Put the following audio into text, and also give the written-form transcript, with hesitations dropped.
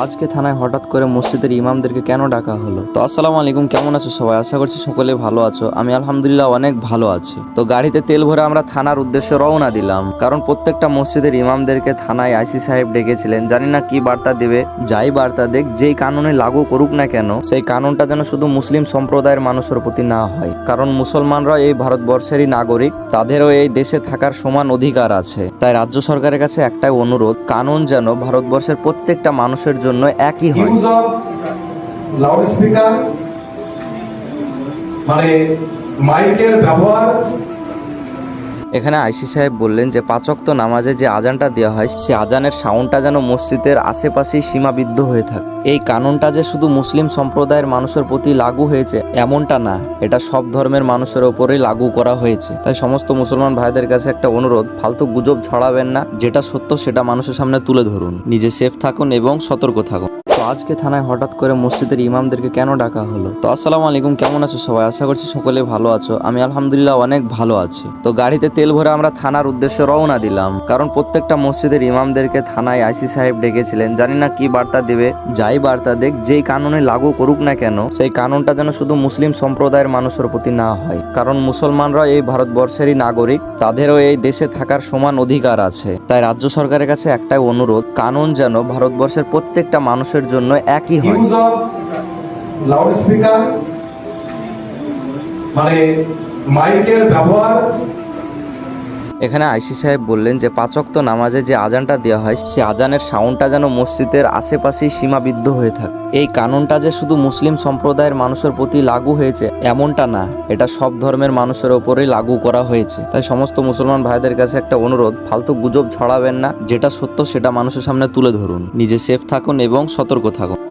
আজকে থানায় হঠাৎ করে মসজিদের ইমামদেরকে কেন ডাকা হলো? তো আসসালামু আলাইকুম, কেমন আছো সবাই? আশা করছি সকলে ভালো আছো। আমি আলহামদুলিল্লাহ অনেক ভালো আছি। তো গাড়িতে তেল ভরে আমরা থানার উদ্দেশ্যে রওনা দিলাম, কারণ প্রত্যেকটা মসজিদের ইমামদেরকে থানায় আইসি সাহেব ডেকেছিলেন। জানি না কি বার্তা দেবে। যাই বার্তা দেখ, যেই কানুনে লাগু করুক না কেন, সেই কানুনটা যেন শুধু মুসলিম সম্প্রদায়ের মানুষের প্রতি না হয়, কারণ মুসলমানরা এই ভারতবর্ষেরই নাগরিক, তাদেরও এই দেশে থাকার সমান অধিকার আছে। তাই রাজ্য সরকারের কাছে একটাই অনুরোধ, কানুন যেন ভারতবর্ষের প্রত্যেকটা মানুষের জন্য একই হয়। ইউজ অফ লাউডস্পিকার মানে মাইকের ব্যবহার। এখানে আইসি সাহেব বললেন যে 5 ওয়াক্ত নামাজে যে আজানটা দেওয়া হয়, সে আজানের সাউন্ডটা যেন মসজিদের আশেপাশেই সীমাবদ্ধ হয়ে থাকে। এই কানুনটা যে শুধু মুসলিম সম্প্রদায়ের মানুষের প্রতি লাগু হয়েছে এমনটা না, এটা সব ধর্মের মানুষের ওপরেই লাগু করা হয়েছে। তাই সমস্ত মুসলমান ভাইদের কাছে একটা অনুরোধ, ফালতু গুজব ছড়াবেন না, যেটা সত্য সেটা মানুষের সামনে তুলে ধরুন। নিজে সেফ থাকুন এবং সতর্ক থাকুন। তো আজকে থানায় হঠাৎ করে মসজিদের ইমামদেরকে কেন ডাকা হলো? তো আসসালামু আলাইকুম, কেমন আছো সবাই? আশা করছি সকলে ভালো আছো। আমি আলহামদুলিল্লাহ অনেক ভালো আছি। তো গাড়িতে তেল ভরে আমরা থানার উদ্দেশ্যে রওনা দিলাম, কারণ প্রত্যেকটা মসজিদের ইমামদেরকে থানায় আইসি সাহেব ডেকেছিলেন। জানি না কি বার্তা দেবে। যাই বার্তা দেখ, যেই কানুনে লাগু করুক না কেন, সেই কানুনটা যেন শুধু মুসলিম সম্প্রদায়ের মানুষের প্রতি না হয়, কারণ মুসলমানরা এই ভারতবর্ষেরই নাগরিক, তাদেরও এই দেশে থাকার সমান অধিকার আছে। তাই রাজ্য সরকারের কাছে একটাই অনুরোধ, কানুন যেন ভারতবর্ষের প্রত্যেকটা মানুষের জন্য একই হয়। ইউজ অফ লাউডস্পিকার মানে মাইকের ব্যবহার। এখানে আইসি সাহেব বললেন যে 5 ওয়াক্ত নামাজে যে আজানটা দেওয়া হয়, সে আজানের সাউন্ডটা যেন মসজিদের আশেপাশেই সীমাবদ্ধ হয়ে থাকে। এই কানুনটা যে শুধু মুসলিম সম্প্রদায়ের মানুষের প্রতি লাগু হয়েছে এমনটা না, এটা সব ধর্মের মানুষের ওপরেই লাগু করা হয়েছে। তাই সমস্ত মুসলমান ভাইদের কাছে একটা অনুরোধ, ফালতু গুজব ছড়াবেন না, যেটা সত্য সেটা মানুষের সামনে তুলে ধরুন। নিজে সেফ থাকুন এবং সতর্ক থাকুন।